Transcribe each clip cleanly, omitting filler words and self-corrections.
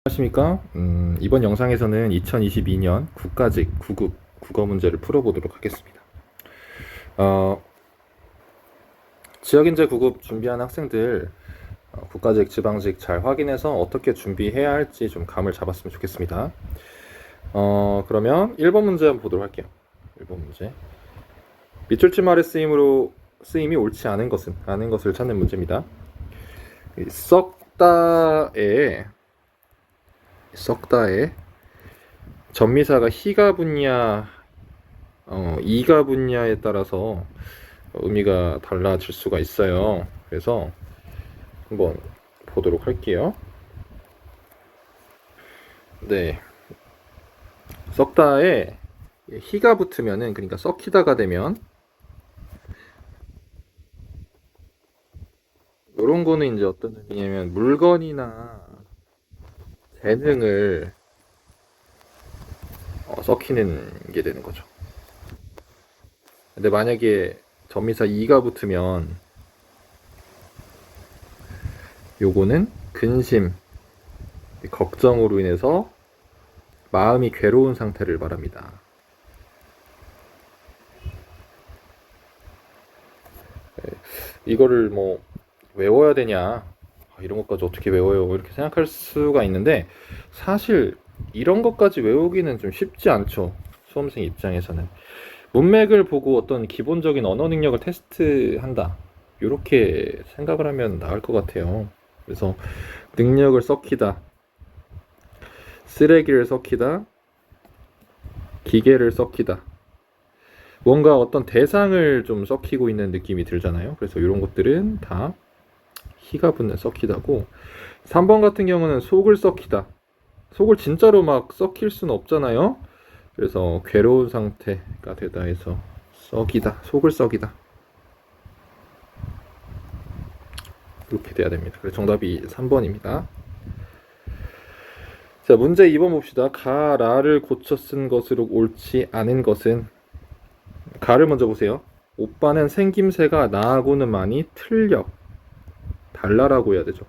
안녕하십니까? 이번 영상에서는 2022년 국가직 9급 국어 문제를 풀어보도록 하겠습니다. 지역인재 9급 준비한 학생들 국가직, 지방직 잘 확인해서 어떻게 준비해야 할지 좀 감을 잡았으면 좋겠습니다. 그러면 1번 문제 한번 보도록 할게요. 1번 문제. 밑줄 친 말의 쓰임이 옳지 않은 것을 찾는 문제입니다. 썩다에 전미사가 희가 붙냐 이가 붙냐에 따라서 의미가 달라질 수가 있어요. 그래서 한번 보도록 할게요. 네, 썩다에 희가 붙으면은, 그러니까 썩히다가 되면, 이런 거는 이제 어떤 의미냐면 물건이나 재능을 썩히는 게 되는 거죠. 근데 만약에 전미사 이가 붙으면 요거는 근심, 걱정으로 인해서 마음이 괴로운 상태를 말합니다. 이거를 뭐 외워야 되냐, 이런 것까지 어떻게 외워요, 이렇게 생각할 수가 있는데, 사실 이런 것까지 외우기는 좀 쉽지 않죠. 수험생 입장에서는 문맥을 보고 어떤 기본적인 언어 능력을 테스트한다, 이렇게 생각을 하면 나을 것 같아요. 그래서 능력을 썩히다, 쓰레기를 썩히다, 기계를 썩히다, 뭔가 어떤 대상을 좀 썩히고 있는 느낌이 들잖아요. 그래서 이런 것들은 다 희가 붙는 썩히다고. 3번 같은 경우는 속을 썩히다. 속을 진짜로 막 썩힐 수는 없잖아요. 그래서 괴로운 상태가 되다 해서 썩이다, 속을 썩이다, 이렇게 돼야 됩니다. 그래서 정답이 3번입니다. 자, 문제 2번 봅시다. 가라를 고쳐 쓴 것으로 옳지 않은 것은, 가를 먼저 보세요. 오빠는 생김새가 나하고는 많이 틀려. 달라라고 해야 되죠.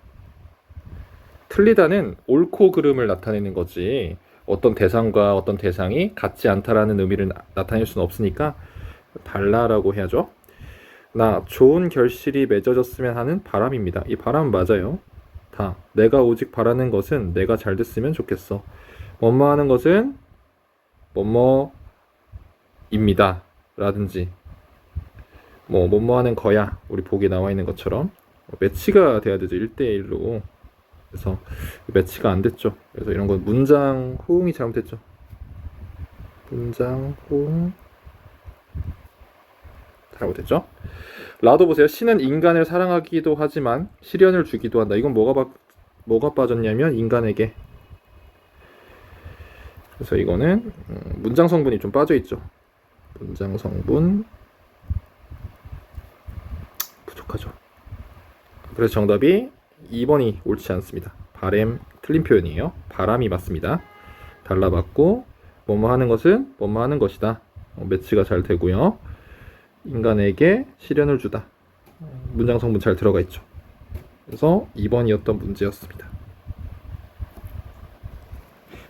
틀리다는 옳고 그름을 나타내는 거지, 어떤 대상과 어떤 대상이 같지 않다라는 의미를 나타낼 수는 없으니까 달라라고 해야죠. 나 좋은 결실이 맺어졌으면 하는 바람입니다. 이 바람 맞아요. 다 내가 오직 바라는 것은 내가 잘 됐으면 좋겠어. 뭐뭐 하는 것은 뭐뭐입니다 라든지, 뭐뭐 하는 거야, 우리 보기에 나와 있는 것처럼 매치가 돼야 되죠. 1대1로. 그래서 매치가 안 됐죠. 그래서 이런 건 문장 호응이 잘못됐죠. 문장 호응 잘못됐죠. 라도 보세요. 신은 인간을 사랑하기도 하지만 시련을 주기도 한다. 이건 뭐가 빠졌냐면 인간에게. 그래서 이거는 문장 성분이 좀 빠져 있죠. 문장 성분 부족하죠. 그래서 정답이 2번이 옳지 않습니다. 바램 틀린 표현이에요. 바람이 맞습니다. 달라봤고, 뭐뭐 하는 것은 뭐뭐 하는 것이다. 매치가 잘 되고요. 인간에게 시련을 주다. 문장 성분 잘 들어가 있죠. 그래서 2번이었던 문제였습니다.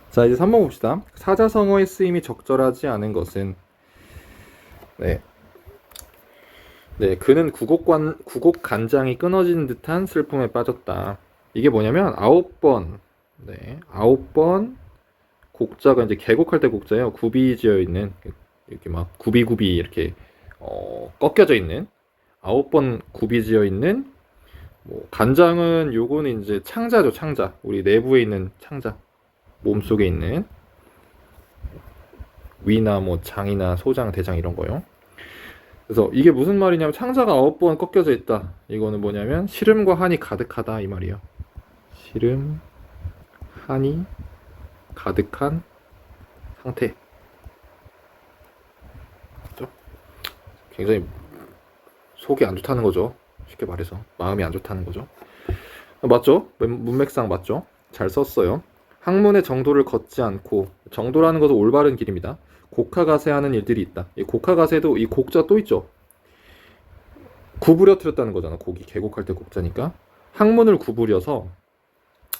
자, 이제 3번 봅시다. 사자성어의 쓰임이 적절하지 않은 것은, 그는 구곡 간장이 끊어진 듯한 슬픔에 빠졌다. 이게 뭐냐면 9번, 9번 곡자가 이제 개곡할 때 곡자예요. 굽이 지어 있는, 이렇게 막 굽이 이렇게 꺾여져 있는 9번 굽이 지어 있는, 간장은 요거는 이제 창자죠. 창자, 우리 내부에 있는 창자, 몸 속에 있는 위나 장이나 소장, 대장 이런 거요. 그래서 이게 무슨 말이냐면 창자가 9번 꺾여져 있다. 이거는 뭐냐면 시름과 한이 가득하다, 이 말이에요. 시름, 한이 가득한 상태. 그렇죠? 굉장히 속이 안 좋다는 거죠. 쉽게 말해서 마음이 안 좋다는 거죠. 맞죠? 문맥상 맞죠? 잘 썼어요. 학문의 정도를 걷지 않고, 정도라는 것은 올바른 길입니다. 곡하가세하는 일들이 있다. 이 곡하가세도 이 곡자 또 있죠. 구부려뜨렸다는 거잖아. 곡이 개곡할 때 곡자니까 학문을 구부려서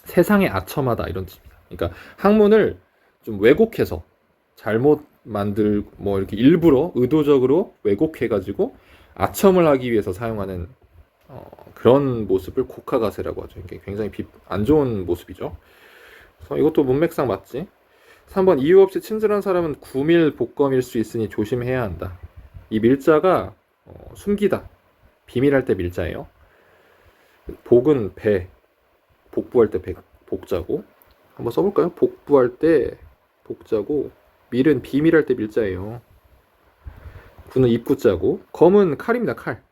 세상에 아첨하다, 이런 뜻입니다. 그러니까 학문을 좀 왜곡해서 잘못 만들 뭐 이렇게 일부러 의도적으로 왜곡해가지고 아첨을 하기 위해서 사용하는 그런 모습을 곡하가세라고 하죠. 이게 굉장히 안 좋은 모습이죠. 그래서 이것도 문맥상 맞지? 3번 이유 없이 친절한 사람은 구밀 복검일 수 있으니 조심해야 한다. 이 밀자가 숨기다, 비밀할 때 밀자예요. 복은 배, 복부할 때 복자고, 한번 써볼까요? 복부할 때 복자고, 밀은 비밀할 때 밀자예요. 구는 입구자고, 검은 칼입니다. 칼.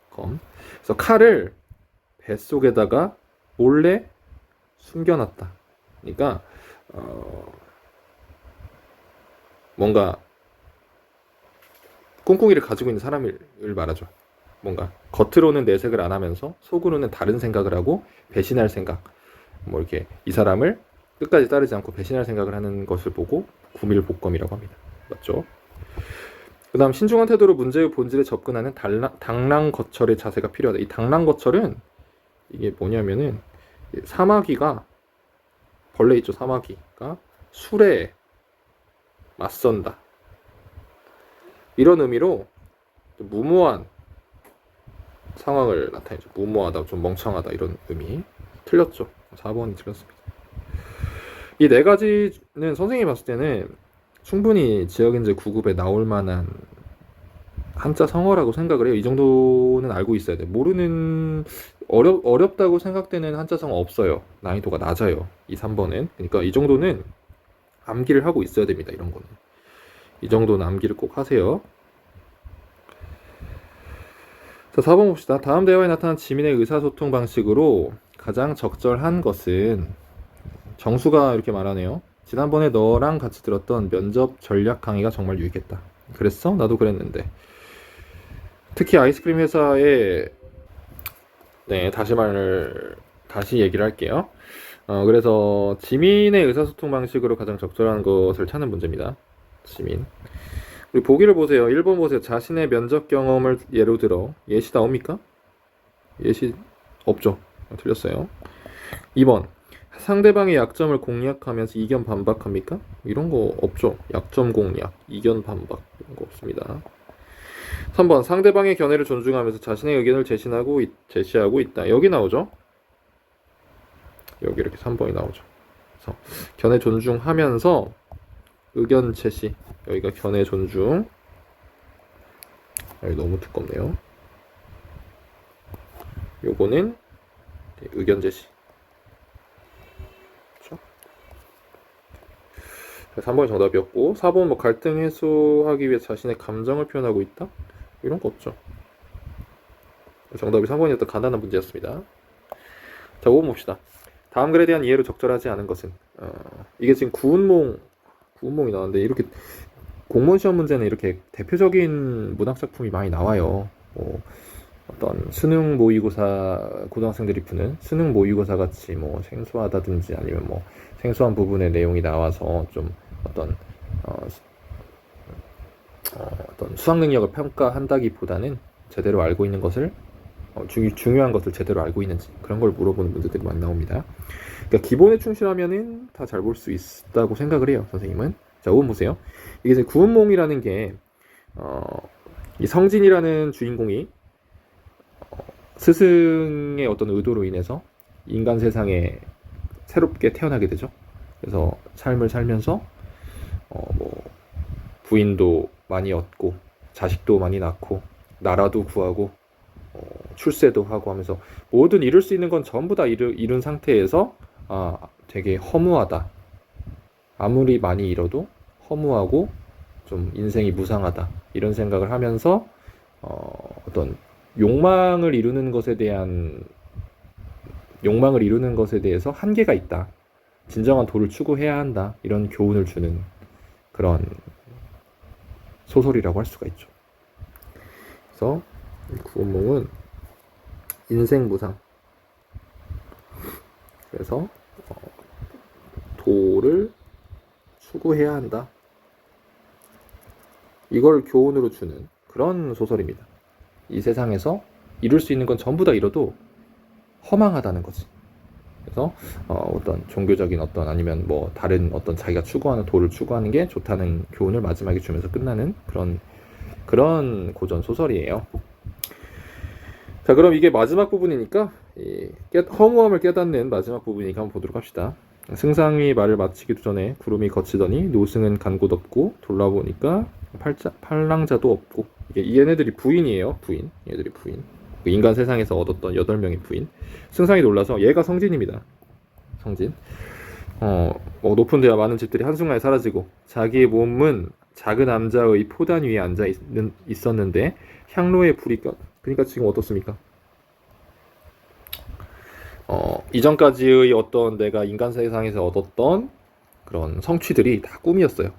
검. 그래서 칼을 뱃속에다가 몰래 숨겨놨다. 그러니까 뭔가 꿍꿍이를 가지고 있는 사람을 말하죠. 뭔가 겉으로는 내색을 안 하면서 속으로는 다른 생각을 하고 배신할 생각, 뭐 이렇게 이 사람을 끝까지 따르지 않고 배신할 생각을 하는 것을 보고 구밀복검이라고 합니다. 맞죠? 그 다음 신중한 태도로 문제의 본질에 접근하는 당랑거철의 자세가 필요하다. 이 당랑거철은 이게 뭐냐면은 사마귀가, 벌레 있죠, 사마귀가 술에 맞선다, 이런 의미로 무모한 상황을 나타내죠. 무모하다, 좀 멍청하다, 이런 의미. 틀렸죠. 4번이 틀렸습니다. 이 네 가지는 선생님이 봤을 때는 충분히 지역인재 9급에 나올 만한 한자 성어라고 생각을 해요. 이 정도는 알고 있어야 돼. 모르는, 어렵다고 생각되는 한자 성어 없어요. 난이도가 낮아요. 이 3번은. 그러니까 이 정도는 암기를 하고 있어야 됩니다. 이런 거는. 이 정도는 암기를 꼭 하세요. 자, 4번 봅시다. 다음 대화에 나타난 지민의 의사소통 방식으로 가장 적절한 것은, 정수가 이렇게 말하네요. 지난번에 너랑 같이 들었던 면접 전략 강의가 정말 유익했다. 그랬어? 나도 그랬는데. 특히 아이스크림 회사에, 네, 다시 얘기를 할게요. 그래서 지민의 의사소통 방식으로 가장 적절한 것을 찾는 문제입니다. 지민. 우리 보기를 보세요. 1번 보세요. 자신의 면접 경험을 예로 들어. 예시 나옵니까? 예시 없죠. 틀렸어요. 2번. 상대방의 약점을 공략하면서 이견 반박합니까? 이런 거 없죠. 약점 공략, 이견 반박, 이런 거 없습니다. 3번. 상대방의 견해를 존중하면서 자신의 의견을 제시하고 있다. 여기 나오죠? 여기 이렇게 3번이 나오죠. 그래서 견해 존중하면서 의견 제시. 여기가 견해 존중. 여기 너무 두껍네요. 요거는 의견 제시. 그렇죠? 3번이 정답이었고, 4번 뭐 갈등 해소하기 위해 자신의 감정을 표현하고 있다? 이런 거 없죠. 정답이 3번이었던 간단한 문제였습니다. 자, 5번 봅시다. 다음 글에 대한 이해로 적절하지 않은 것은, 이게 지금 구운몽이 나왔는데, 이렇게 공무원 시험 문제는 이렇게 대표적인 문학 작품이 많이 나와요. 뭐 어떤 수능 모의고사, 고등학생들이 푸는 수능 모의고사 같이 뭐 생소하다든지, 아니면 뭐 생소한 부분의 내용이 나와서 좀 어떤 수학 능력을 평가한다기보다는 제대로 알고 있는 것을, 중요한 것을 제대로 알고 있는지, 그런 걸 물어보는 문제들이 많이 나옵니다. 그러니까 기본에 충실하면은 다 잘 볼 수 있다고 생각을 해요, 선생님은. 자, 5번 보세요. 이게 이제 구운몽이라는 게, 이 성진이라는 주인공이 스승의 어떤 의도로 인해서 인간 세상에 새롭게 태어나게 되죠. 그래서 삶을 살면서 뭐 부인도 많이 얻고, 자식도 많이 낳고, 나라도 구하고, 출세도 하고 하면서 모든 이룰 수 있는 건 전부 다 이룬 상태에서, 되게 허무하다, 아무리 많이 잃어도 허무하고 좀 인생이 무상하다, 이런 생각을 하면서 어떤 욕망을 이루는 것에 대해서 한계가 있다, 진정한 도를 추구해야 한다, 이런 교훈을 주는 그런 소설이라고 할 수가 있죠. 그래서 구운몽은 인생 무상, 그래서 도를 추구해야 한다, 이걸 교훈으로 주는 그런 소설입니다. 이 세상에서 이룰 수 있는 건 전부 다 이뤄도 허망하다는 거지. 그래서 어떤 종교적인 어떤 아니면 뭐 다른 어떤 자기가 추구하는 도를 추구하는 게 좋다는 교훈을 마지막에 주면서 끝나는 그런 고전 소설이에요. 자, 그럼 이게 마지막 부분이니까 허무함을 깨닫는 마지막 부분이니까 한번 보도록 합시다. 승상이 말을 마치기도 전에 구름이 걷히더니 노승은 간 곳 없고 돌아보니까 팔랑자도 없고. 얘네들이 부인이에요. 부인. 얘들이 부인. 인간 세상에서 얻었던 8명의 부인. 승상이 놀라서 얘가 성진입니다. 성진. 높은 데와 많은 집들이 한순간에 사라지고 자기의 몸은 작은 남자의 포단 위에 앉아 있었는데 향로의 불이 그러니까 지금 어떻습니까? 이전까지의 어떤 내가 인간 세상에서 얻었던 그런 성취들이 다 꿈이었어요.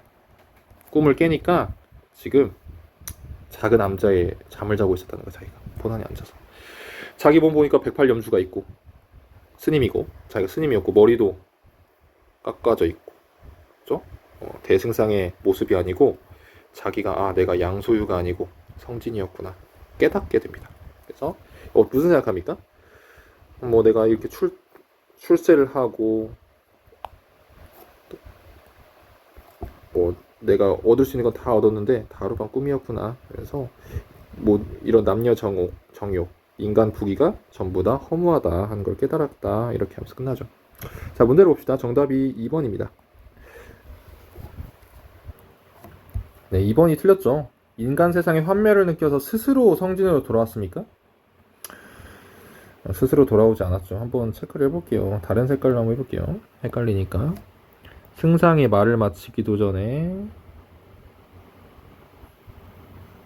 꿈을 깨니까 지금 작은 남자의 잠을 자고 있었다는 거야. 자기가 포단에 앉아서 자기 몸 보니까 108염주가 있고 스님이고 자기가 스님이었고 머리도 깎아져 있고 그죠? 대승상의 모습이 아니고 자기가 내가 양소유가 아니고 성진이었구나 깨닫게 됩니다. 그래서 무슨 생각합니까? 뭐 내가 이렇게 출세를 하고 뭐 내가 얻을 수 있는 건 다 얻었는데 다 하루밤 꿈이었구나. 그래서 뭐 이런 남녀 정욕, 인간 부귀가 전부 다 허무하다 하는 걸 깨달았다. 이렇게 하면서 끝나죠. 자, 문제를 봅시다. 정답이 2번입니다. 네, 2번이 틀렸죠. 인간 세상의 환멸을 느껴서 스스로 성진으로 돌아왔습니까? 스스로 돌아오지 않았죠. 한번 체크를 해볼게요. 다른 색깔로 한번 해볼게요. 헷갈리니까. 승상이 말을 마치기도 전에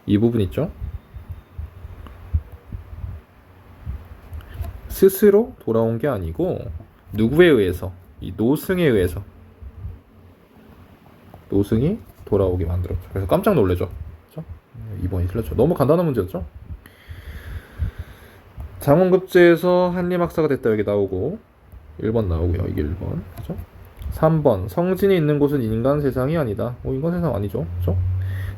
이 부분 있죠? 스스로 돌아온 게 아니고 누구에 의해서? 이 노승에 의해서 노승이 돌아오게 만들었죠. 그래서 깜짝 놀래죠. 그렇죠? 2번이 틀렸죠. 너무 간단한 문제였죠. 장원급제에서 한림학사가 됐다 여기 나오고 1번 나오고요. 이게 1번. 그죠? 3번 성진이 있는 곳은 인간 세상이 아니다. 인간 세상 아니죠. 그죠?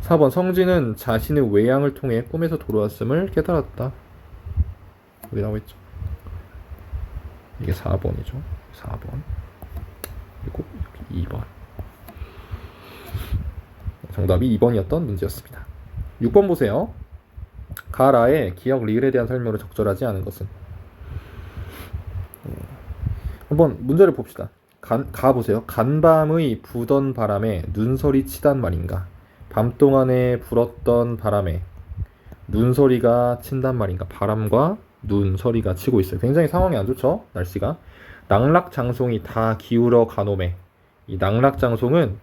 4번 성진은 자신의 외양을 통해 꿈에서 돌아왔음을 깨달았다. 여기 나와있죠. 이게 4번이죠. 4번. 그리고 2번. 정답이 2번이었던 문제였습니다. 6번 보세요. 가라의 기억 리을에 대한 설명으로 적절하지 않은 것은? 한번 문제를 봅시다. 가 보세요. 간밤의 부던 바람에 눈설이 치단 말인가? 밤 동안에 불었던 바람에 눈서리가 친단 말인가? 바람과 눈서리가 치고 있어요. 굉장히 상황이 안 좋죠? 날씨가. 낙락장송이 다 기울어 가놈에. 이 낙락장송은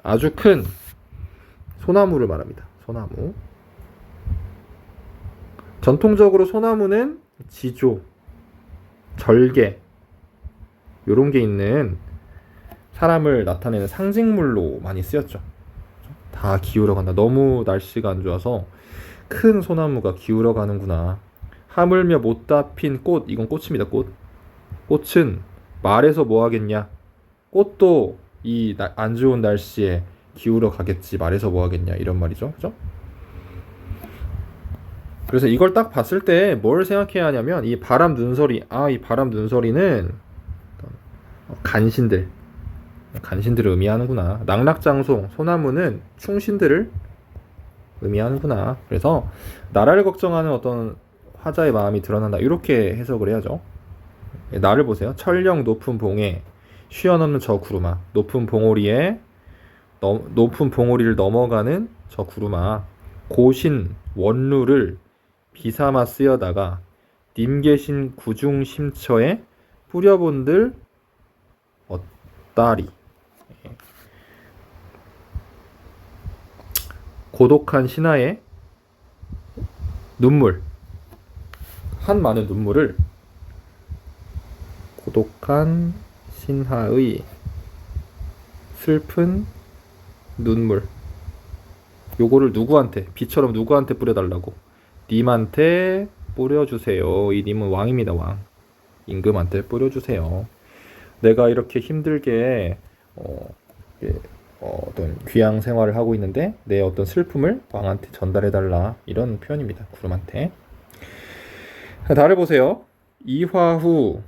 아주 큰 소나무를 말합니다. 소나무. 전통적으로 소나무는 지조, 절개 요런 게 있는 사람을 나타내는 상징물로 많이 쓰였죠. 다 기울어 간다. 너무 날씨가 안 좋아서 큰 소나무가 기울어 가는구나. 하물며 못다 핀 꽃, 이건 꽃입니다. 꽃은 말해서 뭐 하겠냐. 꽃도 이 안 좋은 날씨에 기울어 가겠지. 말해서 뭐 하겠냐. 이런 말이죠. 그죠? 그래서 이걸 딱 봤을 때 뭘 생각해야 하냐면 이 바람 눈서리, 이 바람 눈서리는 간신들을 의미하는구나. 낙락장송, 소나무는 충신들을 의미하는구나. 그래서 나라를 걱정하는 어떤 화자의 마음이 드러난다. 이렇게 해석을 해야죠. 나를 보세요. 철령 높은 봉에 쉬어넘는 저 구루마. 높은 봉오리를 넘어가는 저 구루마. 고신 원루를 비삼아 쓰여다가 님 계신 구중 심처에 뿌려본들 어따리. 고독한 신하의 눈물, 한 많은 눈물을 고독한 신하의 슬픈 눈물, 요거를 누구한테, 비처럼 누구한테 뿌려달라고? 님한테 뿌려주세요. 이 님은 왕입니다. 왕. 임금한테 뿌려주세요. 내가 이렇게 힘들게 어떤 귀양 생활을 하고 있는데 내 어떤 슬픔을 왕한테 전달해달라. 이런 표현입니다. 구름한테. 달을 보세요. 이화후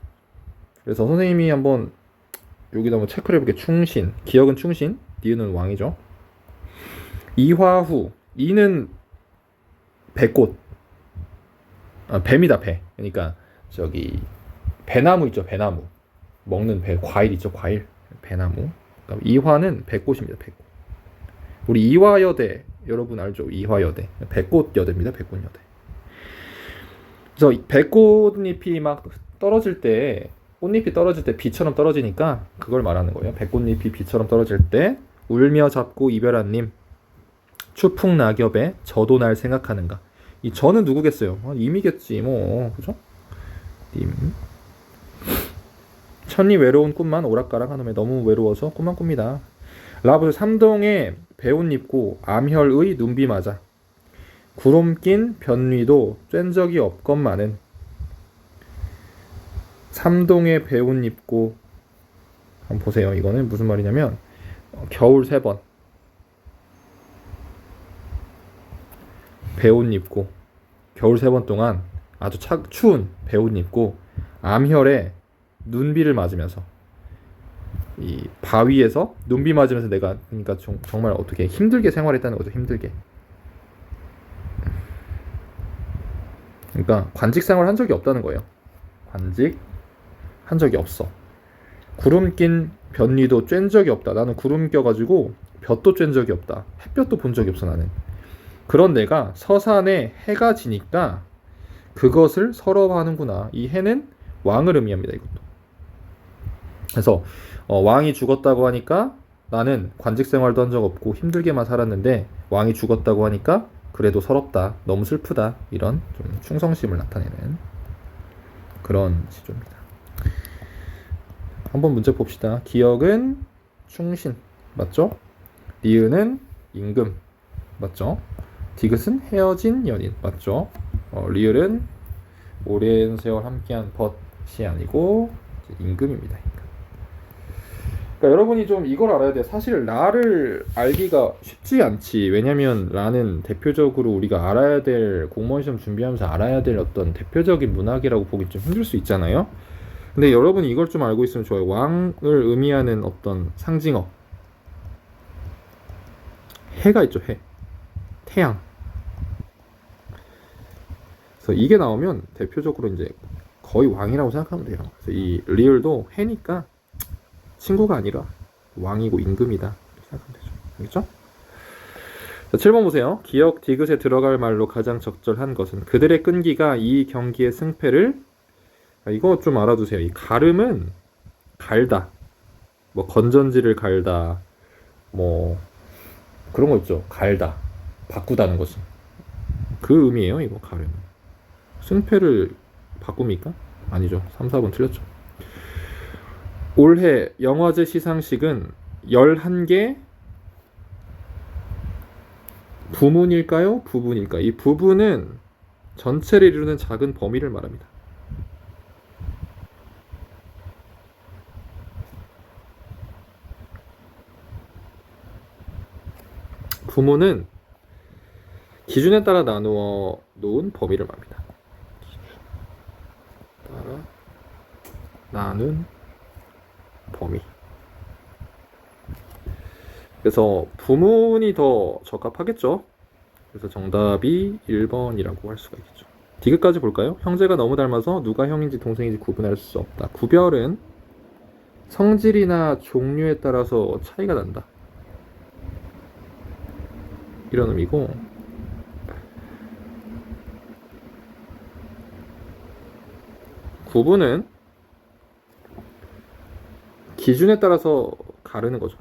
그래서 선생님이 한번 여기다 한번 체크를 해볼게. 충신. 기역은 충신. 니은은 왕이죠. 이화후. 이는 배꽃. 뱀이다, 배. 그러니까 저기 배나무 있죠, 배나무. 먹는 배, 과일 있죠, 과일. 배나무. 그다음 이화는 배꽃입니다, 배꽃. 우리 이화여대 여러분 알죠? 이화여대. 배꽃여대입니다, 배꽃여대. 그래서 배꽃잎이 막 떨어질 때, 꽃잎이 떨어질 때 비처럼 떨어지니까 그걸 말하는 거예요. 배꽃잎이 비처럼 떨어질 때 울며 잡고 이별한 님 추풍 낙엽에 저도 날 생각하는가. 이 저는 누구겠어요? 임이겠지 뭐, 그죠? 님. 천리 외로운 꿈만 오락가락 하놈에 너무 외로워서 꿈만 꿉니다. 라보스 삼동에 배옷 입고 암혈의 눈비 맞아 구름 낀 변위도 쬐 적이 없건만은. 삼동에 배옷 입고, 한번 보세요. 이거는 무슨 말이냐면 겨울 3번 배옷 입고 겨울 3번 동안 아주 추운 배옷 입고 암혈에 눈비를 맞으면서 이 바위에서 눈비 맞으면서 내가 그러니까 정말 어떻게 힘들게 생활했다는 거죠. 힘들게. 그러니까 관직 생활 한 적이 없다는 거예요. 관직 한 적이 없어. 구름 낀 변리도 쬐 적이 없다. 나는 구름 껴가지고 볕도 쬐 적이 없다. 햇볕도 본 적이 없어 나는. 그런 내가 서산에 해가 지니까 그것을 서러워하는구나. 이 해는 왕을 의미합니다. 이것도. 그래서 왕이 죽었다고 하니까 나는 관직 생활도 한 적 없고 힘들게만 살았는데 왕이 죽었다고 하니까 그래도 서럽다. 너무 슬프다. 이런 좀 충성심을 나타내는 그런 시조입니다. 한번 문제 봅시다. 기역은 충신 맞죠? 리은은 임금 맞죠? 디귿은 헤어진 연인 맞죠? 리을은 오랜 세월 함께한 벗이 아니고 임금입니다. 그러니까 여러분이 좀 이걸 알아야 돼요. 사실 라를 알기가 쉽지 않지. 왜냐면 라는 대표적으로 우리가 알아야 될, 공무원 시험 준비하면서 알아야 될 어떤 대표적인 문학이라고 보기 좀 힘들 수 있잖아요. 근데 여러분이 이걸 좀 알고 있으면 좋아요. 왕을 의미하는 어떤 상징어, 해가 있죠. 해, 태양. 그래서 이게 나오면 대표적으로 이제 거의 왕이라고 생각하면 돼요. 그래서 이 리을도 해니까 친구가 아니라 왕이고 임금이다 생각하면 되죠. 알겠죠? 자, 7번 보세요. 기역 디귿에 들어갈 말로 가장 적절한 것은. 그들의 끈기가 이 경기의 승패를, 이거 좀 알아두세요. 이 가름은 갈다, 뭐 건전지를 갈다, 뭐 그런 거 있죠. 갈다, 바꾸다는 것이 그 의미예요. 이거 가름. 승패를 바꿉니까? 아니죠. 3, 4번 틀렸죠. 올해 영화제 시상식은 11개 부문일까요? 부분일까? 이 부분은 전체를 이루는 작은 범위를 말합니다. 부문은 기준에 따라 나누어 놓은 범위를 말합니다. 따라 나눈 범위. 그래서 부문이 더 적합하겠죠. 그래서 정답이 1번이라고 할 수가 있겠죠. 디귿까지 볼까요? 형제가 너무 닮아서 누가 형인지 동생인지 구분할 수 없다. 구별은 성질이나 종류에 따라서 차이가 난다. 이런 의미고, 구분은 기준에 따라서 가르는 거죠.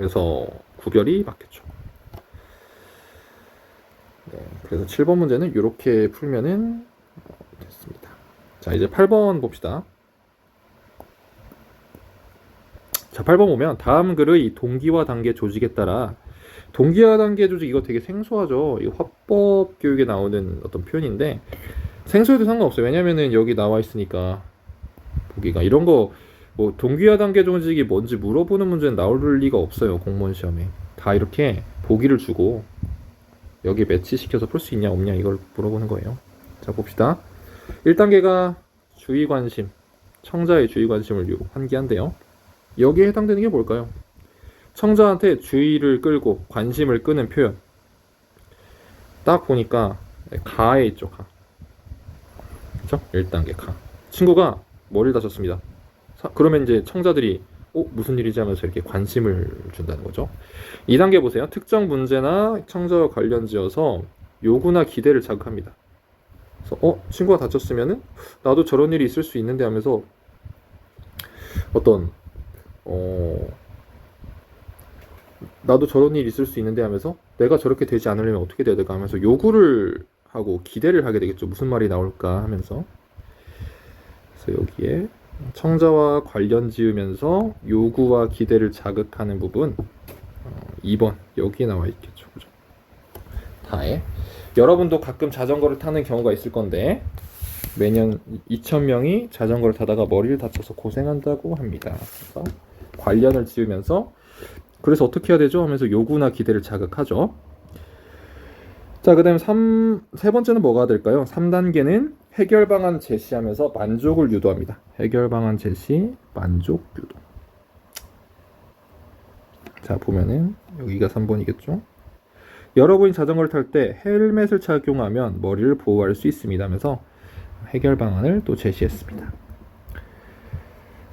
그래서 구별이 맞겠죠. 네, 그래서 7번 문제는 이렇게 풀면은 됐습니다. 자, 이제 8번 봅시다. 자, 8번 보면 다음 글의 동기와 단계 조직에 따라, 동기와 단계 조직 이거 되게 생소하죠. 이거 화법 교육에 나오는 어떤 표현인데 생소해도 상관없어요. 왜냐면은 여기 나와 있으니까 보기가 이런 거 뭐 동기와 단계 조직이 뭔지 물어보는 문제는 나올 리가 없어요. 공무원 시험에 다 이렇게 보기를 주고 여기 매치시켜서 풀 수 있냐 없냐 이걸 물어보는 거예요. 자, 봅시다. 1단계가 주의 관심, 청자의 주의 관심을 환기한대요. 여기에 해당되는 게 뭘까요? 청자한테 주의를 끌고 관심을 끄는 표현. 딱 보니까 가에 있죠. 가. 그쵸? 1단계 가. 친구가 머리를 다쳤습니다. 그러면 이제 청자들이 무슨 일이지 하면서 이렇게 관심을 준다는 거죠. 2단계 보세요. 특정 문제나 청자와 관련지어서 요구나 기대를 자극합니다. 그래서 친구가 다쳤으면은 나도 저런 일이 있을 수 있는데 하면서 어떤 나도 저런 일이 있을 수 있는데 하면서 내가 저렇게 되지 않으려면 어떻게 돼야 될까 하면서 요구를 하고 기대를 하게 되겠죠. 무슨 말이 나올까 하면서. 그래서 여기에 청자와 관련 지으면서 요구와 기대를 자극하는 부분 2번 여기에 나와 있겠죠. 그죠? 다에 여러분도 가끔 자전거를 타는 경우가 있을 건데 매년 2,000명이 자전거를 타다가 머리를 다쳐서 고생한다고 합니다. 그래서 관련을 지으면서 그래서 어떻게 해야 되죠? 하면서 요구나 기대를 자극하죠. 자, 그 다음 세 번째는 뭐가 될까요? 3단계는 해결 방안 제시하면서 만족을 유도합니다. 해결 방안 제시, 만족 유도. 자, 보면은 여기가 3번이겠죠? 여러분이 자전거를 탈 때 헬멧을 착용하면 머리를 보호할 수 있습니다 하면서 해결 방안을 또 제시했습니다.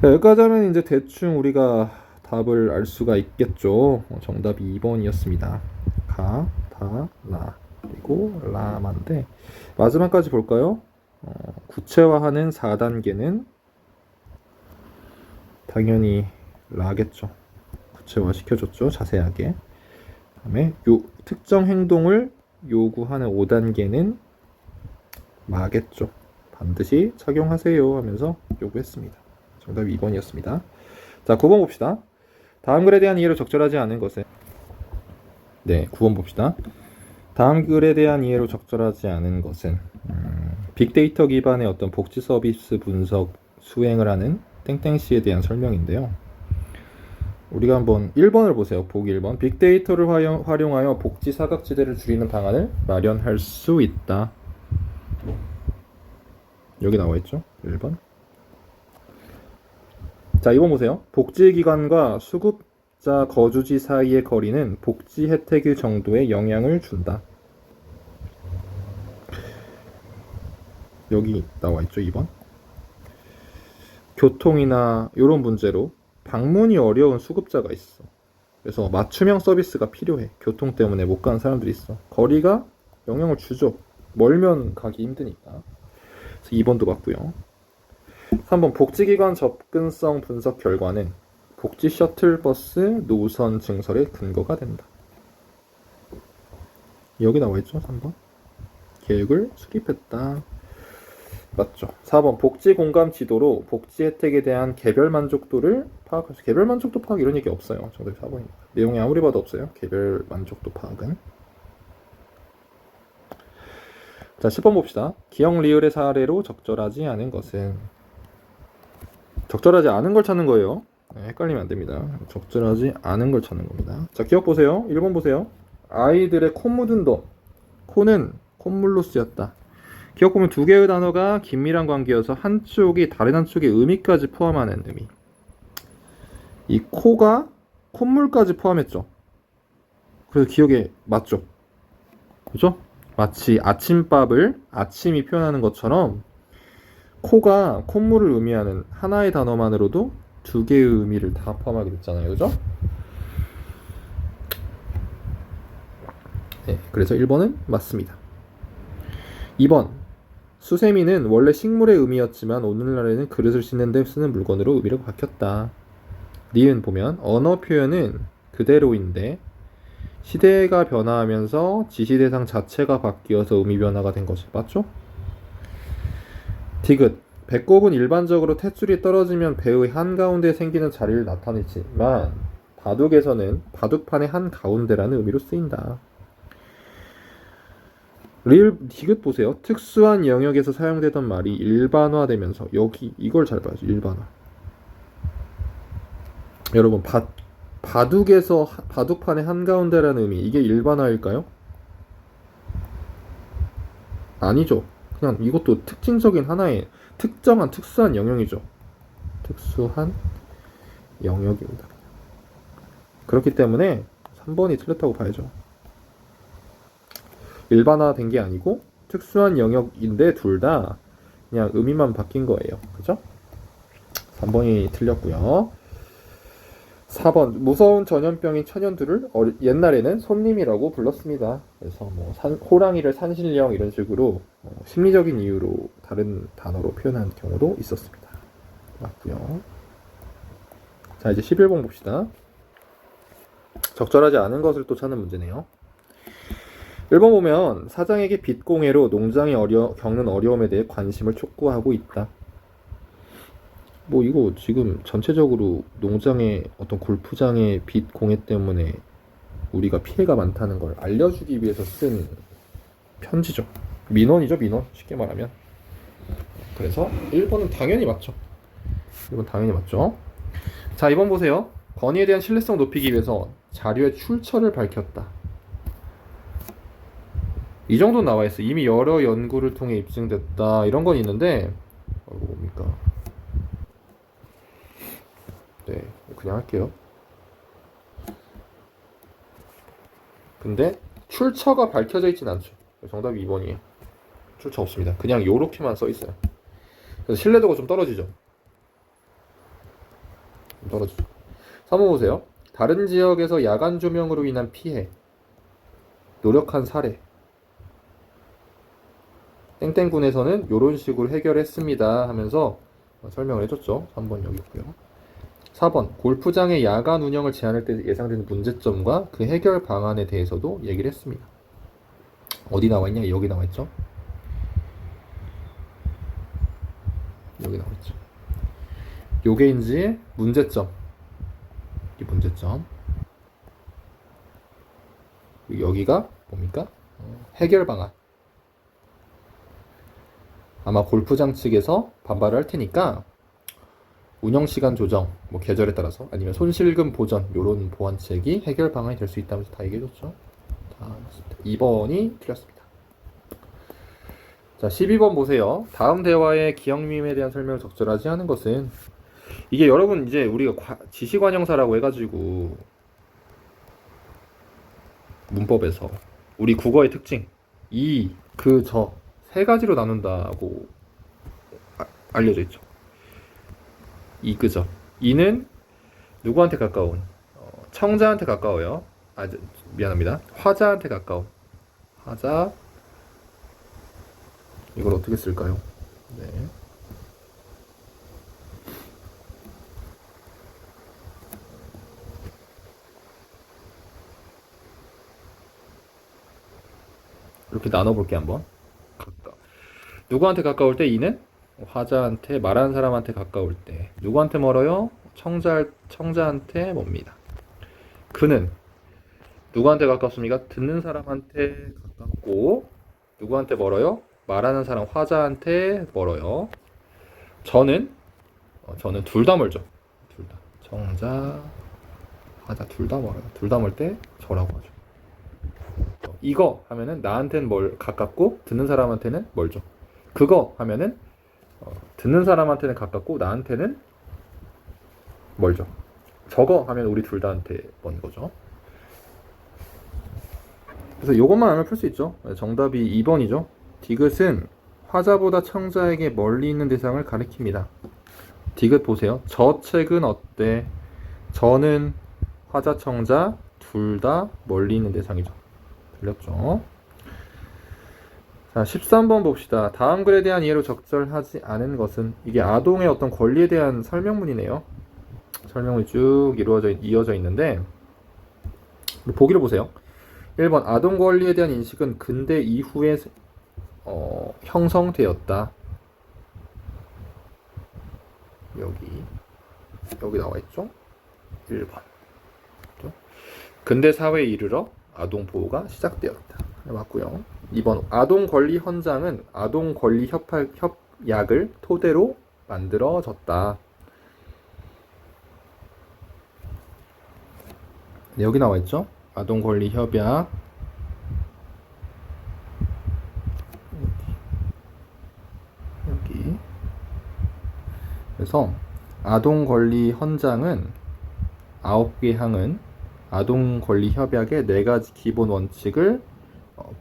자, 여기까지 하면 이제 대충 우리가 답을 알 수가 있겠죠. 정답이 2번이었습니다. 가, 다, 라. 그리고 라만데 마지막까지 볼까요? 구체화하는 4단계는 당연히 라겠죠. 구체화 시켜줬죠. 자세하게. 다음에 특정 행동을 요구하는 5단계는 마겠죠. 반드시 착용하세요 하면서 요구했습니다. 정답이 2번이었습니다. 자, 9번 봅시다. 다음 글에 대한 이해로 적절하지 않은 것은 9번 봅시다. 다음 글에 대한 이해로 적절하지 않은 것은 빅데이터 기반의 어떤 복지 서비스 분석 수행을 하는 땡땡씨에 대한 설명인데요. 우리가 한번 1번을 보세요. 보기 1번. 빅데이터를 활용하여 복지 사각지대를 줄이는 방안을 마련할 수 있다. 여기 나와 있죠. 1번. 자, 2번 보세요. 복지기관과 수급자 거주지 사이의 거리는 복지 혜택의 정도에 영향을 준다. 여기 나와 있죠. 2번. 교통이나 이런 문제로 방문이 어려운 수급자가 있어. 그래서 맞춤형 서비스가 필요해. 교통 때문에 못 가는 사람들이 있어. 거리가 영향을 주죠. 멀면 가기 힘드니까. 그래서 2번도 맞고요. 3번 복지기관 접근성 분석 결과는 복지 셔틀버스 노선 증설의 근거가 된다. 여기 나와 있죠. 3번. 계획을 수립했다. 맞죠. 4번 복지 공감 지도로 복지 혜택에 대한 개별 만족도를 파악할 수. 개별 만족도 파악 이런 얘기 없어요. 정답이 4번입니다. 내용이 아무리 봐도 없어요. 개별 만족도 파악은. 자, 10번 봅시다. 기억 리을의 사례로 적절하지 않은 것은 적절하지 않은 걸 찾는 거예요. 헷갈리면 안 됩니다. 적절하지 않은 걸 찾는 겁니다. 자, 기억 보세요. 1번 보세요. 아이들의 코 묻은 도. 코는 콧물로 쓰였다. 기억 보면 두 개의 단어가 긴밀한 관계여서 한쪽이 다른 한쪽의 의미까지 포함하는 의미. 이 코가 콧물까지 포함했죠. 그래서 기억에 맞죠. 그죠? 마치 아침밥을 아침이 표현하는 것처럼 코가 콧물을 의미하는 하나의 단어만으로도 두 개의 의미를 다 포함하게 됐잖아요. 그죠? 네, 그래서 1번은 맞습니다. 2번. 수세미는 원래 식물의 의미였지만 오늘날에는 그릇을 씻는 데 쓰는 물건으로 의미를 바뀌었다. 니은 보면 언어 표현은 그대로인데 시대가 변화하면서 지시 대상 자체가 바뀌어서 의미 변화가 된 것이 맞죠? 디귿. 배꼽은 일반적으로 탯줄이 떨어지면 배의 한가운데에 생기는 자리를 나타내지만 바둑에서는 바둑판의 한가운데라는 의미로 쓰인다. 리을 디귿 보세요. 특수한 영역에서 사용되던 말이 일반화되면서 여기 이걸 잘 봐야죠. 일반화. 여러분 바둑에서 바둑판의 한가운데라는 의미 이게 일반화일까요? 아니죠. 그냥 이것도 특징적인 하나의 특정한 특수한 영역이죠. 특수한 영역입니다. 그렇기 때문에 3번이 틀렸다고 봐야죠. 일반화된 게 아니고 특수한 영역인데 둘 다 그냥 의미만 바뀐 거예요. 그죠? 3번이 틀렸고요. 4번 무서운 전염병인 천연두를 옛날에는 손님이라고 불렀습니다. 그래서 뭐 호랑이를 산신령 이런 식으로 심리적인 이유로 다른 단어로 표현한 경우도 있었습니다. 맞고요. 자, 이제 11번 봅시다. 적절하지 않은 것을 또 찾는 문제네요. 1번 보면 사장에게 빚공해로 농장이 겪는 어려움에 대해 관심을 촉구하고 있다. 뭐 이거 지금 전체적으로 농장의 어떤 골프장의 빚 공해 때문에 우리가 피해가 많다는 걸 알려주기 위해서 쓴 편지죠. 민원이죠, 민원. 쉽게 말하면. 그래서 1번은 당연히 맞죠. 1번 당연히 맞죠. 자, 2번 보세요. 건의에 대한 신뢰성 높이기 위해서 자료의 출처를 밝혔다. 이 정도 나와 있어. 이미 여러 연구를 통해 입증됐다. 이런 건 있는데, 이거 뭡니까? 네, 그냥 할게요. 근데 출처가 밝혀져 있진 않죠. 정답이 2번이에요. 출처 없습니다. 그냥 요렇게만 써 있어요. 그래서 신뢰도가 좀 떨어지죠. 좀 떨어지죠. 3번 보세요. 다른 지역에서 야간 조명으로 인한 피해, 노력한 사례. 땡땡군에서는 요런 식으로 해결했습니다 하면서 설명을 해줬죠. 3번 여기 있고요. 4번 골프장의 야간 운영을 제한할 때 예상되는 문제점과 그 해결 방안에 대해서도 얘기를 했습니다. 어디 나와있냐? 여기 나와있죠. 여기 나와있죠. 요게 이제 문제점. 이 문제점. 여기가 뭡니까? 해결 방안. 아마 골프장 측에서 반발을 할 테니까 운영시간 조정, 뭐 계절에 따라서 아니면 손실금 보전 요런 보완책이 해결 방안이 될 수 있다면서 다 얘기해줬죠. 다 맞습니다. 2번이 틀렸습니다. 자, 12번 보세요. 다음 대화의 기억밈에 대한 설명을 적절하지 않은 것은 이게 여러분 이제 우리가 지시관형사라고 해가지고 문법에서 우리 국어의 특징 이, 그, 저 세 가지로 나눈다고 알려져 있죠. 이, 그, 저. 이는 누구한테 가까운? 청자한테 가까워요. 미안합니다. 화자한테 가까운. 화자. 이걸 어떻게 쓸까요? 네. 이렇게 나눠볼게 한번. 누구한테 가까울 때 이는 화자한테 말하는 사람한테 가까울 때 누구한테 멀어요? 청자한테 멉니다. 그는 누구한테 가깝습니까? 듣는 사람한테 가깝고 누구한테 멀어요? 말하는 사람 화자한테 멀어요. 저는 둘 다 멀죠. 둘 다. 청자 화자 둘 다 멀어요. 둘 다 멀 때 저라고 하죠. 이거 하면은 나한테는 가깝고 듣는 사람한테는 멀죠. 그거 하면은 듣는 사람한테는 가깝고 나한테는 멀죠. 저거 하면 우리 둘 다한테 먼 거죠. 그래서 이것만 알면 풀 수 있죠. 정답이 2번이죠. 디귿은 화자보다 청자에게 멀리 있는 대상을 가리킵니다. 디귿 보세요. 저 책은 어때? 저는 화자, 청자 둘 다 멀리 있는 대상이죠. 들렸죠? 자, 13번 봅시다. 다음 글에 대한 이해로 적절하지 않은 것은 이게 아동의 어떤 권리에 대한 설명문이네요. 설명문이 쭉 이어져 있는데 보기를 보세요. 1번 아동 권리에 대한 인식은 근대 이후에 형성되었다. 여기 나와 있죠? 1번. 근대 사회에 이르러 아동 보호가 시작되었다. 맞고요. 2번 아동 권리 헌장은 아동 권리 협약을 토대로 만들어졌다. 네, 여기 나와 있죠? 아동 권리 협약. 그래서 아동 권리 헌장은 9개 항은 아동 권리 협약의 4가지 기본 원칙을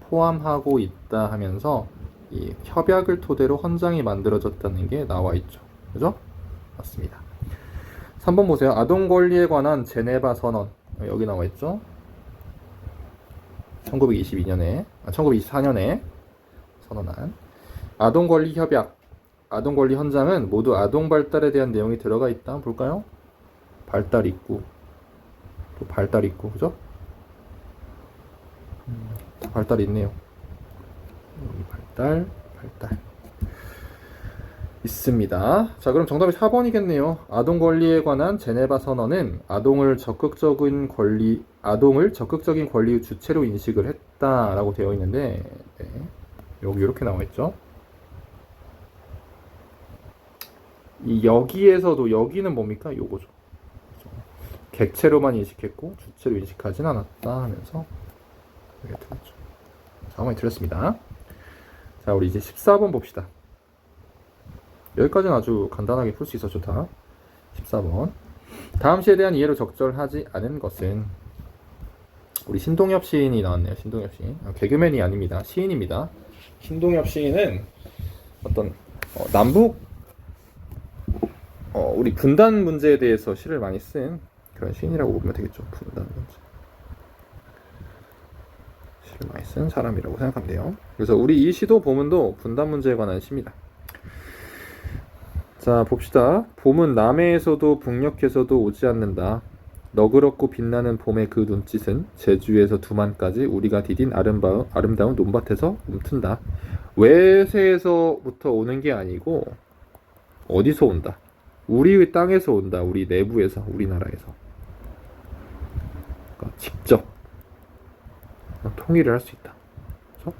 포함하고 있다 하면서 이 협약을 토대로 헌장이 만들어졌다는 게 나와 있죠. 그죠? 맞습니다. 3번 보세요. 아동 권리에 관한 제네바 선언. 여기 나와 있죠. 1924년에 선언한 아동 권리 협약, 아동 권리 헌장은 모두 아동 발달에 대한 내용이 들어가 있다. 한번 볼까요? 발달 있고, 또 발달 있고, 그죠? 발달 있네요. 여기 발달 있습니다. 자, 그럼 정답이 4번이겠네요. 아동 권리에 관한 제네바 선언은 아동을 적극적인 권리의 주체로 인식을 했다라고 되어 있는데, 네. 여기 이렇게 나와 있죠. 여기에서도 여기는 뭡니까? 요거죠. 객체로만 인식했고 주체로 인식하진 않았다 하면서 이렇게 틀렸죠. 자, 한번 틀렸습니다. 자, 우리 이제 14번 봅시다. 여기까지는 아주 간단하게 풀 수 있어 좋다. 14번. 다음 시에 대한 이해로 적절하지 않은 것은 우리 신동엽 시인이 나왔네요. 신동엽 시인. 개그맨이 아닙니다. 시인입니다. 신동엽 시인은 어떤 남북 우리 분단 문제에 대해서 시를 많이 쓴 그런 시인이라고 보면 되겠죠. 분단 문제. 시를 많이 쓴 사람이라고 생각하면 돼요. 그래서 우리 이 시도 봄은도 분단 문제에 관한 시입니다. 자, 봅시다. 봄은 남해에서도 북녘에서도 오지 않는다. 너그럽고 빛나는 봄의 그 눈짓은 제주에서 두만까지 우리가 디딘 아름다운 논밭에서 움튼다. 외세에서부터 오는 게 아니고 어디서 온다? 우리의 땅에서 온다. 우리 내부에서, 우리나라에서. 그러니까 직접 통일을 할 수 있다. 그렇죠?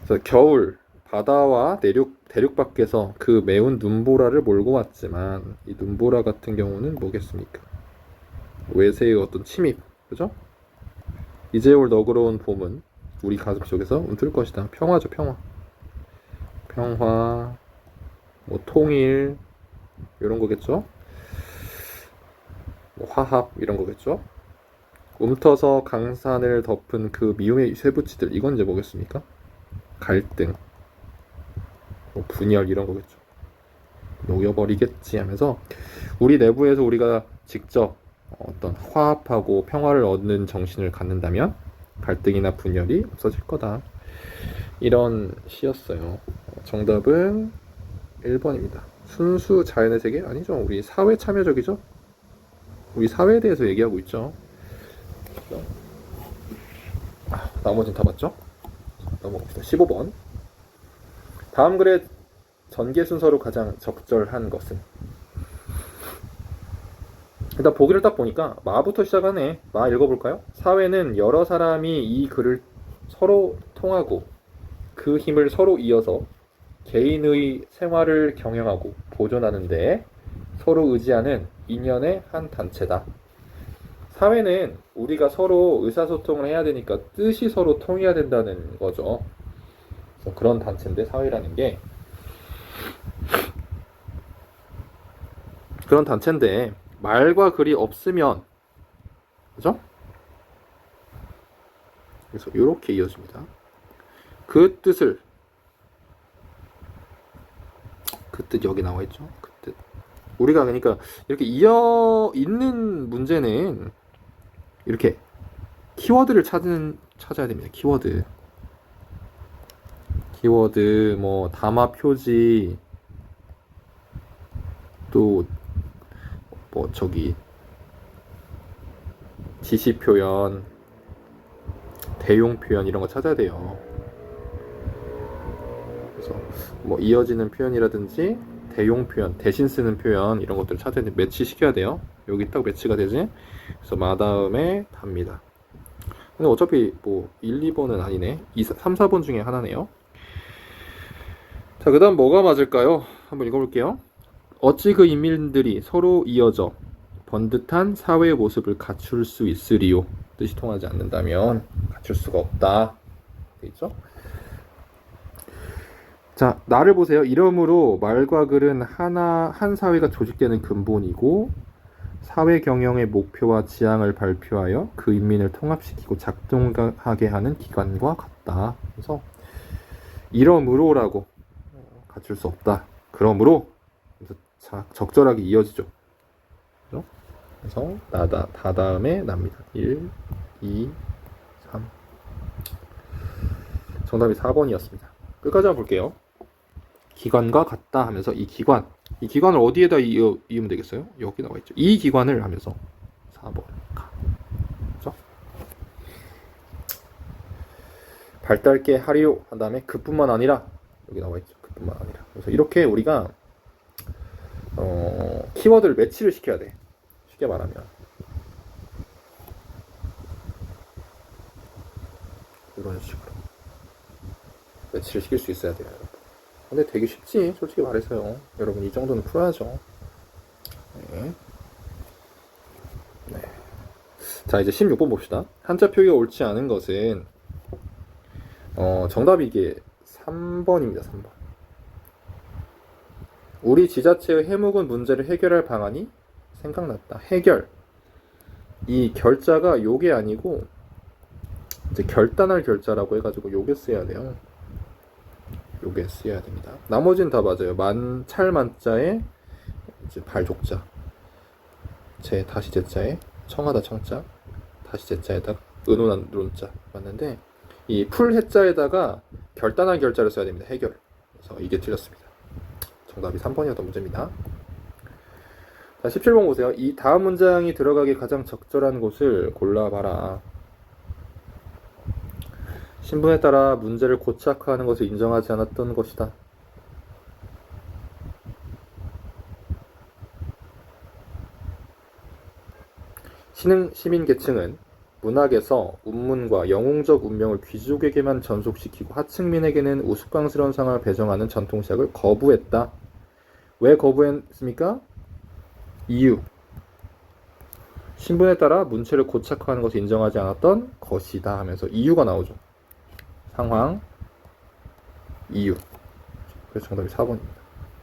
그래서 겨울 바다와 대륙 밖에서 그 매운 눈보라를 몰고 왔지만 이 눈보라 같은 경우는 뭐겠습니까? 외세의 어떤 침입, 그죠? 이제 올 너그러운 봄은 우리 가슴 속에서 움틀 것이다. 평화죠, 평화. 평화, 뭐 통일 이런 거겠죠? 뭐 화합 이런 거겠죠? 움터서 강산을 덮은 그 미움의 쇠붙이들, 이건 이제 뭐겠습니까? 갈등, 뭐 분열 이런 거겠죠. 녹여버리겠지 하면서 우리 내부에서 우리가 직접 어떤 화합하고 평화를 얻는 정신을 갖는다면 갈등이나 분열이 없어질 거다. 이런 시였어요. 정답은 1번입니다. 순수 자연의 세계? 아니죠. 우리 사회 참여적이죠. 우리 사회에 대해서 얘기하고 있죠. 나머지는 다 맞죠? 넘어갑시다. 15번. 다음 글의 전개 순서로 가장 적절한 것은? 일단 보기를 딱 보니까 마부터 시작하네. 마 읽어볼까요? 사회는 여러 사람이 이 글을 서로 통하고 그 힘을 서로 이어서 개인의 생활을 경영하고 보존하는데 서로 의지하는 인연의 한 단체다. 사회는 우리가 서로 의사소통을 해야 되니까 뜻이 서로 통해야 된다는 거죠. 그래서 그런 단체인데 사회라는 게 그런 단체인데 말과 글이 없으면 그죠? 그래서 이렇게 이어집니다. 그 뜻을 그 뜻 여기 나와 있죠. 그 뜻. 우리가 그러니까 이렇게 이어 있는 문제는 이렇게 키워드를 찾아야 됩니다. 키워드 뭐 담화 표지 또 뭐 저기 지시 표현 대용 표현 이런 거 찾아야 돼요. 그래서 뭐 이어지는 표현이라든지 대용 표현 대신 쓰는 표현 이런 것들을 찾아야 돼. 매치 시켜야 돼요. 여기 딱 매치가 되지. 그래서 마다음에 답니다. 근데 어차피 뭐 1, 2번은 아니네. 3, 4번 중에 하나네요. 자, 그 다음 뭐가 맞을까요? 한번 읽어볼게요. 어찌 그 인민들이 서로 이어져 번듯한 사회의 모습을 갖출 수 있으리요. 뜻이 통하지 않는다면 갖출 수가 없다. 되겠죠? 자, 나를 보세요. 이러므로 말과 글은 한 사회가 조직되는 근본이고 사회 경영의 목표와 지향을 발표하여 그 인민을 통합시키고 작동하게 하는 기관과 같다. 그래서 이러므로라고 갖출 수 없다. 그러므로 그래서 적절하게 이어지죠. 그죠? 그래서 다 다음에 납니다. 1, 2, 3. 정답이 4번이었습니다. 끝까지 한번 볼게요. 기관과 같다 하면서 이 기관을 어디에다 이으면 되겠어요? 여기 나와 있죠. 이 기관을 하면서 4번 가. 그렇죠? 발달게 하리요 한 다음에 그뿐만 아니라 여기 나와 있죠. 그뿐만 아니라. 그래서 이렇게 우리가 키워드를 매치를 시켜야 돼. 쉽게 말하면 이런 식으로 매치를 시킬 수 있어야 돼요, 여러분. 근데 되게 쉽지, 솔직히 말해서요. 여러분 이 정도는 풀어야죠. 네. 네. 자, 이제 16번 봅시다. 한자 표기가 옳지 않은 것은 정답이 이게 3번입니다. 3번. 우리 지자체의 해묵은 문제를 해결할 방안이 생각났다. 해결. 이 결자가 요게 아니고 이제 결단할 결자라고 해가지고 요게 써야 돼요. 요게 써야 됩니다. 나머지는 다 맞아요. 찰만자에 이제 발족자, 다시 제자에 청하다 청자, 다시 제자에다가 은혼한 론자 맞는데 이 풀 해자에다가 결단할 결자를 써야 됩니다. 해결. 그래서 이게 틀렸습니다. 정답이 3번이었던 문제입니다. 자, 17번 보세요. 이 다음 문장이 들어가기 가장 적절한 곳을 골라봐라. 신분에 따라 문제를 고착화하는 것을 인정하지 않았던 것이다. 시민계층은 문학에서 운문과 영웅적 운명을 귀족에게만 전속시키고 하층민에게는 우스꽝스러운 상황을 배정하는 전통시학을 거부했다. 왜 거부했습니까? 이유. 신분에 따라 문체를 고착화하는 것을 인정하지 않았던 것이다 하면서 이유가 나오죠. 상황, 이유. 그래서 정답이 4번입니다.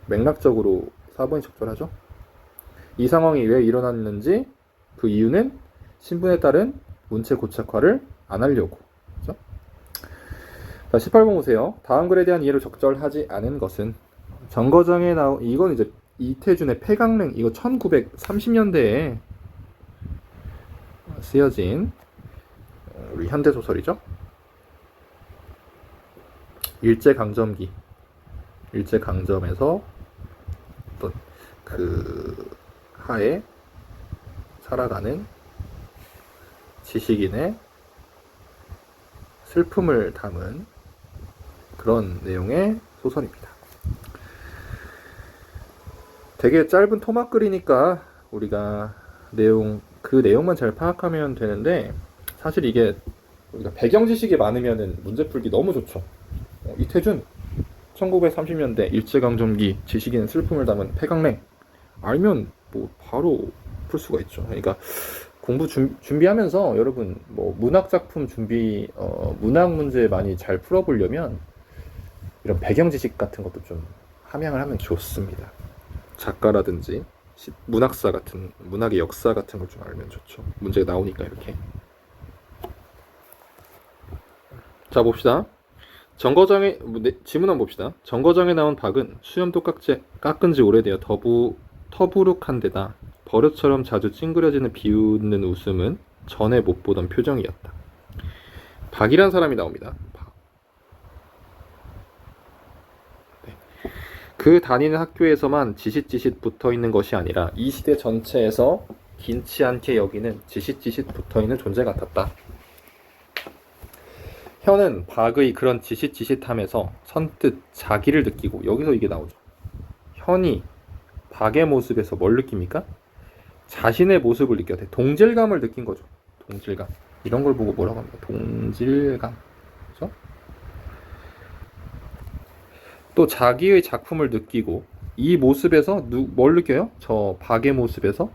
맥락적으로 4번이 적절하죠. 이 상황이 왜 일어났는지 그 이유는 신분에 따른 문체 고착화를 안 하려고. 그렇죠? 자, 18번 보세요. 다음 글에 대한 이해를 적절하지 않은 것은 정거장에 나온 이건 이제 이태준의 폐강릉, 이거 1930년대에 쓰여진 우리 현대소설이죠. 일제강점기, 일제강점에서 어떤 그 하에 살아가는 지식인의 슬픔을 담은 그런 내용의 소설입니다. 되게 짧은 토막글이니까 우리가 그 내용만 잘 파악하면 되는데 사실 이게 우리가 배경 지식이 많으면 문제 풀기 너무 좋죠. 이태준 1930년대 일제강점기 지식인의 슬픔을 담은 폐강냉 알면 뭐 바로 풀 수가 있죠. 그러니까 공부 준비하면서 여러분 뭐 문학 작품 문학 문제 많이 잘 풀어보려면 이런 배경 지식 같은 것도 좀 함양을 하면 좋습니다. 작가라든지 문학사 같은 문학의 역사 같은 걸 좀 알면 좋죠. 문제가 나오니까 이렇게. 자, 봅시다. 정거장에 지문 한번 봅시다. 정거장에 나온 박은 수염도 깎은 지 오래되어 터부룩한 데다 버릇처럼 자주 찡그려지는 비웃는 웃음은 전에 못 보던 표정이었다. 박이란 사람이 나옵니다. 네. 그 다니는 학교에서만 지싯지싯 붙어있는 것이 아니라 이 시대 전체에서 긴치 않게 여기는 지싯지싯 붙어있는 존재 같았다. 혀는 박의 그런 지싯지싯함에서 선뜻 자기를 느끼고, 여기서 이게 나오죠. 현이 박의 모습에서 뭘 느낍니까? 자신의 모습을 느껴요. 동질감을 느낀 거죠. 동질감. 이런 걸 보고 뭐라고 합니까? 동질감. 그렇죠? 또 자기의 작품을 느끼고 이 모습에서 뭘 느껴요? 저 박의 모습에서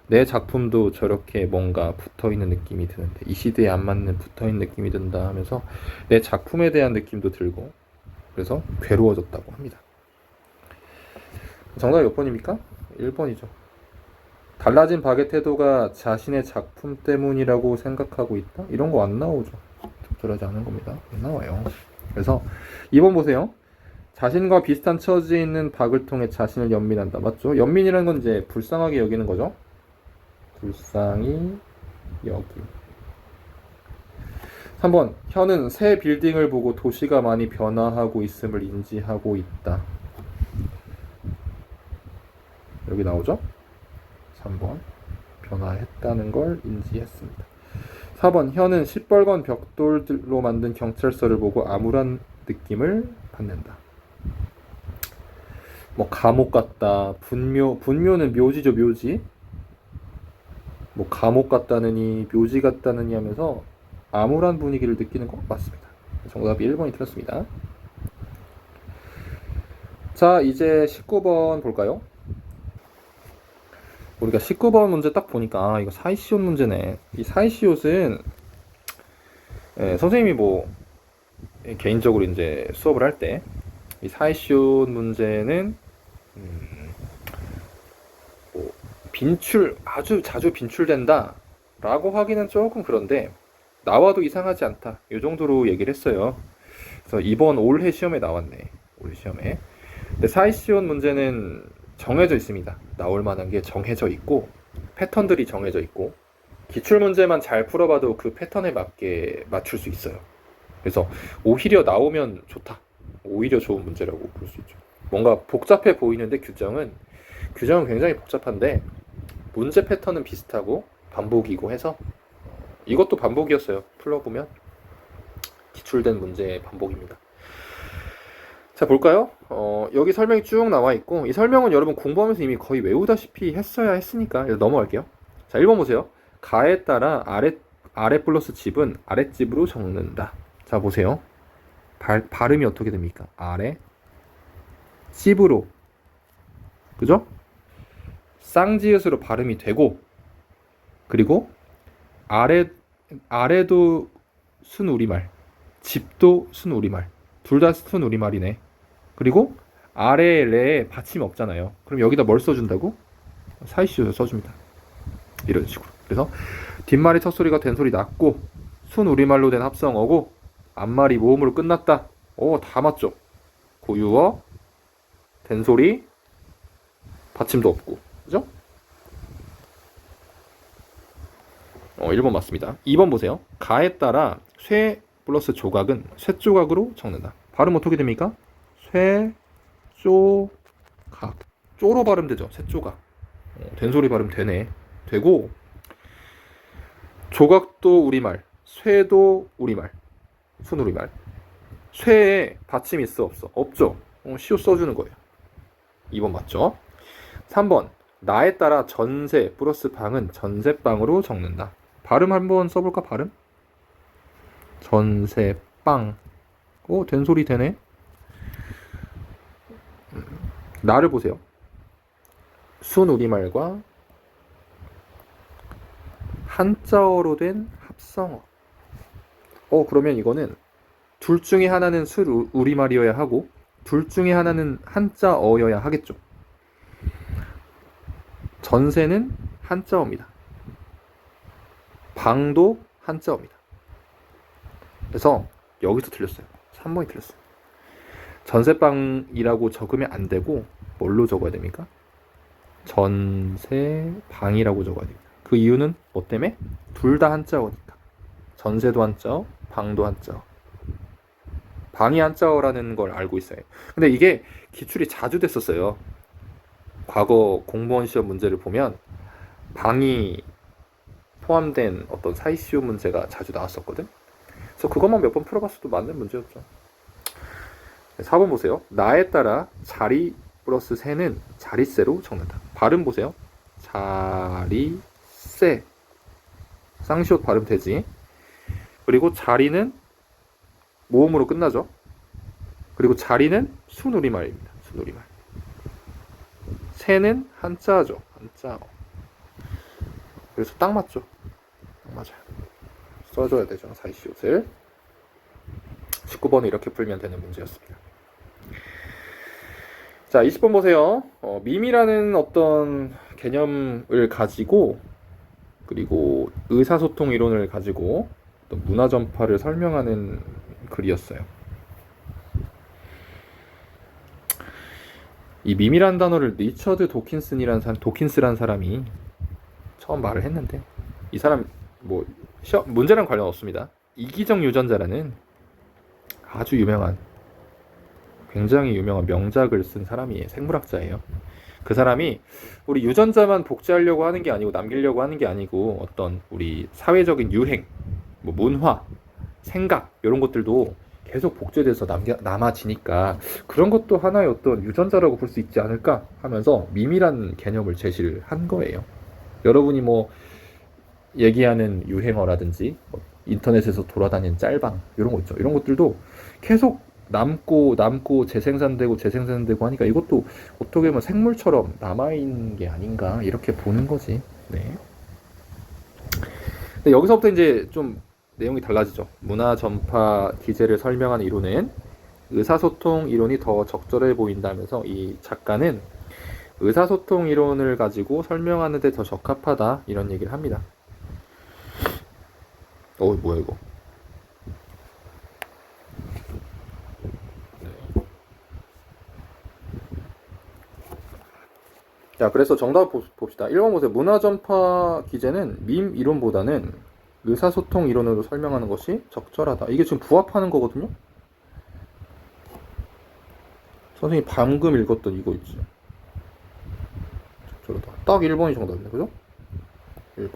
내 작품도 저렇게 뭔가 붙어있는 느낌이 드는데 이 시대에 안 맞는 붙어있는 느낌이 든다 하면서 내 작품에 대한 느낌도 들고 그래서 괴로워졌다고 합니다. 정답이 몇 번입니까? 1번이죠. 달라진 박의 태도가 자신의 작품 때문이라고 생각하고 있다? 이런 거 안 나오죠. 적절하지 않은 겁니다. 안 나와요. 그래서 2번 보세요. 자신과 비슷한 처지에 있는 박을 통해 자신을 연민한다. 맞죠? 연민이라는 건 이제 불쌍하게 여기는 거죠. 불쌍히 여기. 3번. 현은 새 빌딩을 보고 도시가 많이 변화하고 있음을 인지하고 있다. 여기 나오죠? 3번. 변화했다는 걸 인지했습니다. 4번. 현은 시뻘건 벽돌로 만든 경찰서를 보고 암울한 느낌을 받는다. 뭐 감옥 같다. 분묘는 묘지죠, 묘지. 뭐 감옥 같다느니 묘지 같다느니 하면서 암울한 분위기를 느끼는 것 맞습니다. 정답이 1번이 틀렸습니다. 자, 이제 19번 볼까요? 우리가 19번 문제 딱 보니까 이거 사이시옷 문제네. 이 사이시옷은 선생님이 뭐 개인적으로 이제 수업을 할 때 이 사이시옷 문제는 뭐 아주 자주 빈출된다 라고 하기는 조금 그런데 나와도 이상하지 않다 이 정도로 얘기를 했어요. 그래서 이번 올해 시험에 나왔네. 올해 시험에. 근데 사이시옷 문제는 정해져 있습니다. 나올 만한 게 정해져 있고 패턴들이 정해져 있고 기출 문제만 잘 풀어봐도 그 패턴에 맞게 맞출 수 있어요. 그래서 오히려 나오면 좋다. 오히려 좋은 문제라고 볼 수 있죠. 뭔가 복잡해 보이는데 규정은 굉장히 복잡한데 문제 패턴은 비슷하고 반복이고 해서 이것도 반복이었어요. 풀어보면 기출된 문제의 반복입니다. 자, 볼까요? 여기 설명이 쭉 나와 있고 이 설명은 여러분 공부하면서 이미 거의 외우다시피 했어야 했으니까 넘어갈게요. 자, 1번 보세요. 가에 따라 아래 플러스 집은 아랫집으로 적는다. 자, 보세요. 발음이 어떻게 됩니까? 아래 집으로, 그죠? 쌍지읒으로 발음이 되고 그리고 아래도 순우리말, 집도 순우리말, 둘 다 순우리말이네. 그리고 아래 레에 받침 없잖아요. 그럼 여기다 뭘 써준다고? 사이시옷을 써줍니다. 이런 식으로. 그래서 뒷말이 첫 소리가 된 소리 났고 순우리말로 된 합성어고 앞말이 모음으로 끝났다. 다 맞죠? 고유어, 된소리, 받침도 없고, 그죠? 1번 맞습니다. 2번 보세요. 가에 따라 쇠 플러스 조각은 쇠조각으로 적는다. 발음 어떻게 됩니까? 쇠조각. 쪼로 발음되죠? 쇠조각. 된소리 발음 되네. 되고 조각도 우리말, 쇠도 우리말, 순우리말. 쇠에 받침 있어 없어? 없죠. 시옷 써주는 거예요. 2번 맞죠? 3번 나에 따라 전세 플러스 방은 전세방으로 적는다. 발음 한번 써볼까? 발음? 전세방. 된소리 되네. 나를 보세요. 순우리말과 한자어로 된 합성어. 그러면 이거는 둘 중에 하나는 순우리말이어야 하고 둘 중에 하나는 한자어여야 하겠죠. 전세는 한자어입니다. 방도 한자어입니다. 그래서 여기서 틀렸어요. 3번이 틀렸어요. 전세방이라고 적으면 안 되고 뭘로 적어야 됩니까? 전세방이라고 적어야 됩니다. 그 이유는 뭐 때문에? 둘 다 한자어니까. 전세도 한자어, 방도 한자어. 방이 한자어라는 걸 알고 있어요. 근데 이게 기출이 자주 됐었어요. 과거 공무원 시험 문제를 보면 방이 포함된 어떤 사이시오 문제가 자주 나왔었거든. 그래서 그것만 몇 번 풀어봤어도 맞는 문제였죠. 4번 보세요. 나에 따라 자리 플러스 세는 자리세로 적는다. 발음 보세요. 자리세. 쌍시옷 발음 되지. 그리고 자리는 모음으로 끝나죠. 그리고 자리는 순우리말입니다. 순우리말. 세는 한자죠. 한자어. 그래서 딱 맞죠. 딱 맞아요. 써줘야 되죠. 사이시옷을. 19번은 이렇게 풀면 되는 문제였습니다. 자, 20번 보세요. 밈이라는 어떤 개념을 가지고, 그리고 의사소통 이론을 가지고 어떤 문화 전파를 설명하는 글이었어요. 이 밈이란 단어를 리처드 도킨스란 사람이 처음 말을 했는데, 이 사람 뭐 문제랑 관련 없습니다. 이기적 유전자라는 아주 유명한, 굉장히 유명한 명작을 쓴 사람이 생물학자예요. 그 사람이 우리 유전자만 복제하려고 하는 게 아니고 남기려고 하는 게 아니고 어떤 우리 사회적인 유행, 뭐 문화, 생각 이런 것들도 계속 복제돼서 남아지니까 그런 것도 하나의 어떤 유전자라고 볼 수 있지 않을까 하면서 밈이란 개념을 제시를 한 거예요. 여러분이 뭐 얘기하는 유행어라든지 뭐 인터넷에서 돌아다니는 짤방 이런 거 있죠. 이런 것들도 계속 남고 재생산되고 하니까 이것도 어떻게 보면 생물처럼 남아있는 게 아닌가 이렇게 보는 거지. 네. 근데 여기서부터 이제 좀 내용이 달라지죠. 문화 전파 기제를 설명하는 이론은 의사소통 이론이 더 적절해 보인다면서 이 작가는 의사소통 이론을 가지고 설명하는 데 더 적합하다 이런 얘기를 합니다. 뭐야 이거. 자, 그래서 정답 봅시다. 1번 보세요. 문화 전파 기제는 밈 이론보다는 의사소통 이론으로 설명하는 것이 적절하다. 이게 지금 부합하는 거거든요. 선생님이 방금 읽었던 이거 있지. 적절하다. 딱 1번이 정답이네. 그죠? 1번.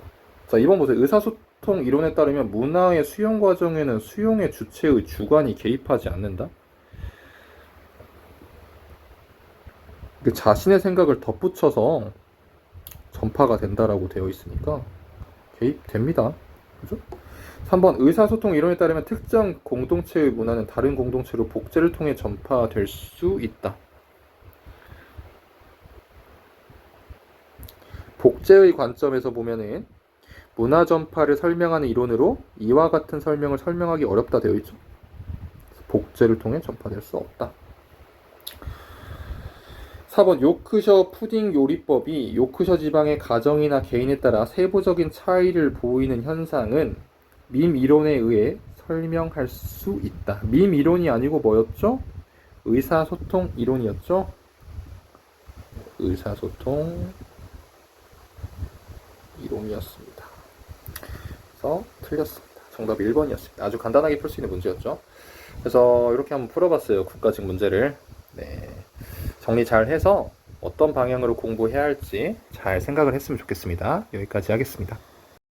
자, 2번 보세요. 의사소통 이론에 따르면 문화의 수용 과정에는 수용의 주체의 주관이 개입하지 않는다. 그 자신의 생각을 덧붙여서 전파가 된다라고 되어 있으니까 개입됩니다. 그죠? 3번 의사소통 이론에 따르면 특정 공동체의 문화는 다른 공동체로 복제를 통해 전파될 수 있다. 복제의 관점에서 보면은 문화 전파를 설명하는 이론으로 이와 같은 설명을 설명하기 어렵다 되어 있죠. 복제를 통해 전파될 수 없다. 4번 요크셔 푸딩 요리법이 요크셔 지방의 가정이나 개인에 따라 세부적인 차이를 보이는 현상은 밈 이론에 의해 설명할 수 있다. 밈 이론이 아니고 뭐였죠? 의사소통 이론이었죠? 의사소통 이론이었습니다. 그래서 틀렸습니다. 정답 1번이었습니다. 아주 간단하게 풀 수 있는 문제였죠. 그래서 이렇게 한번 풀어봤어요. 국가직 문제를. 네. 정리 잘 해서 어떤 방향으로 공부해야 할지 잘 생각을 했으면 좋겠습니다. 여기까지 하겠습니다.